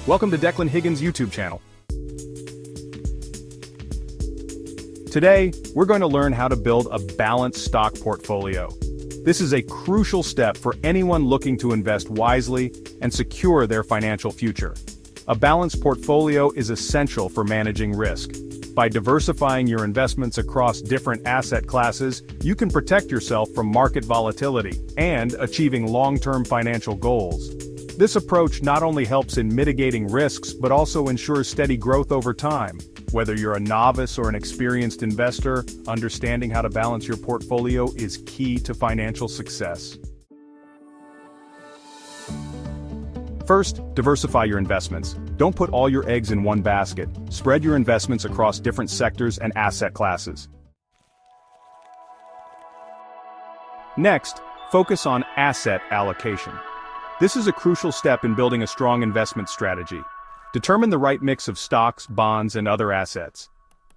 Welcome to Declan Higgins' YouTube channel. Today, we're going to learn how to build a balanced stock portfolio. This is a crucial step for anyone looking to invest wisely and secure their financial future. A balanced portfolio is essential for managing risk. By diversifying your investments across different asset classes, you can protect yourself from market volatility and achieving long-term financial goals. This approach not only helps in mitigating risks but also ensures steady growth over time. Whether you're a novice or an experienced investor, understanding how to balance your portfolio is key to financial success. First, diversify your investments. Don't put all your eggs in one basket. Spread your investments across different sectors and asset classes. Next, focus on asset allocation. This is a crucial step in building a strong investment strategy. Determine the right mix of stocks, bonds, and other assets.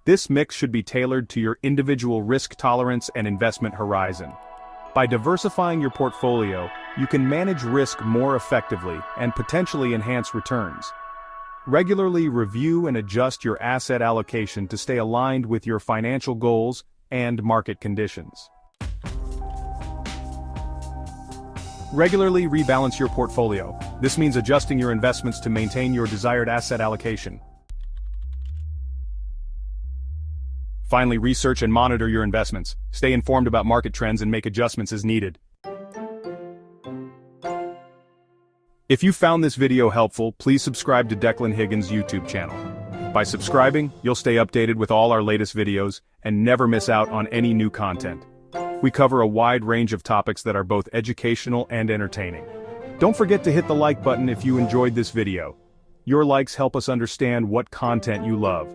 This mix should be tailored to your individual risk tolerance and investment horizon. By diversifying your portfolio, you can manage risk more effectively and potentially enhance returns. Regularly review and adjust your asset allocation to stay aligned with your financial goals and market conditions. Regularly rebalance your portfolio. This means adjusting your investments to maintain your desired asset allocation. Finally, research and monitor your investments. Stay informed about market trends and make adjustments as needed. If you found this video helpful, please subscribe to Declan Higgins' YouTube channel. By subscribing, you'll stay updated with all our latest videos and never miss out on any new content. We cover a wide range of topics that are both educational and entertaining. Don't forget to hit the like button if you enjoyed this video. Your likes help us understand what content you love.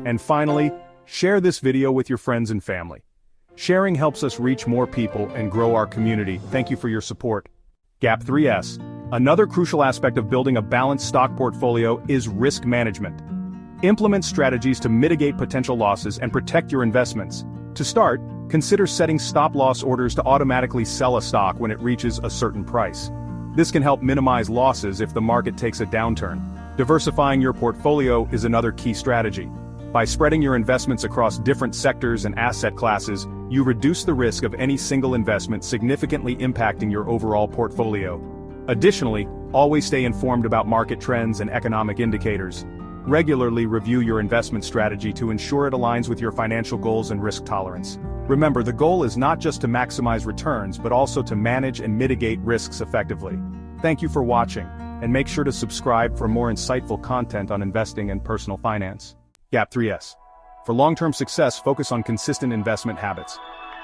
And finally, share this video with your friends and family. Sharing helps us reach more people and grow our community. Thank you for your support. Gap 3S. Another crucial aspect of building a balanced stock portfolio is risk management. Implement strategies to mitigate potential losses and protect your investments. To start, consider setting stop-loss orders to automatically sell a stock when it reaches a certain price. This can help minimize losses if the market takes a downturn. Diversifying your portfolio is another key strategy. By spreading your investments across different sectors and asset classes, you reduce the risk of any single investment significantly impacting your overall portfolio. Additionally, always stay informed about market trends and economic indicators. Regularly review your investment strategy to ensure it aligns with your financial goals and risk tolerance. Remember, the goal is not just to maximize returns but also to manage and mitigate risks effectively. Thank you for watching, and make sure to subscribe for more insightful content on investing and personal finance. Gap 3S. For long-term success, focus on consistent investment habits.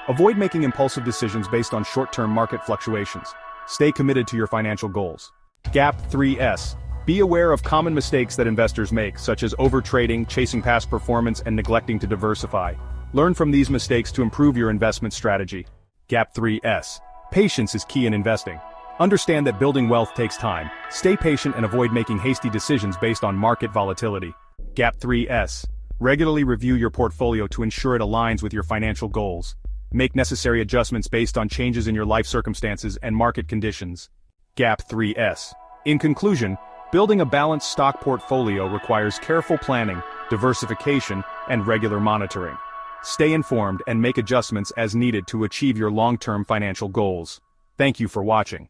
Avoid making impulsive decisions based on short-term market fluctuations. Stay committed to your financial goals. Gap 3S. Be aware of common mistakes that investors make, such as overtrading, chasing past performance, and neglecting to diversify. Learn from these mistakes to improve your investment strategy. Gap 3S. Patience is key in investing. Understand that building wealth takes time. Stay patient and avoid making hasty decisions based on market volatility. Gap 3S. Regularly review your portfolio to ensure it aligns with your financial goals. Make necessary adjustments based on changes in your life circumstances and market conditions. Gap 3S. In conclusion, building a balanced stock portfolio requires careful planning, diversification, and regular monitoring. Stay informed and make adjustments as needed to achieve your long-term financial goals. Thank you for watching.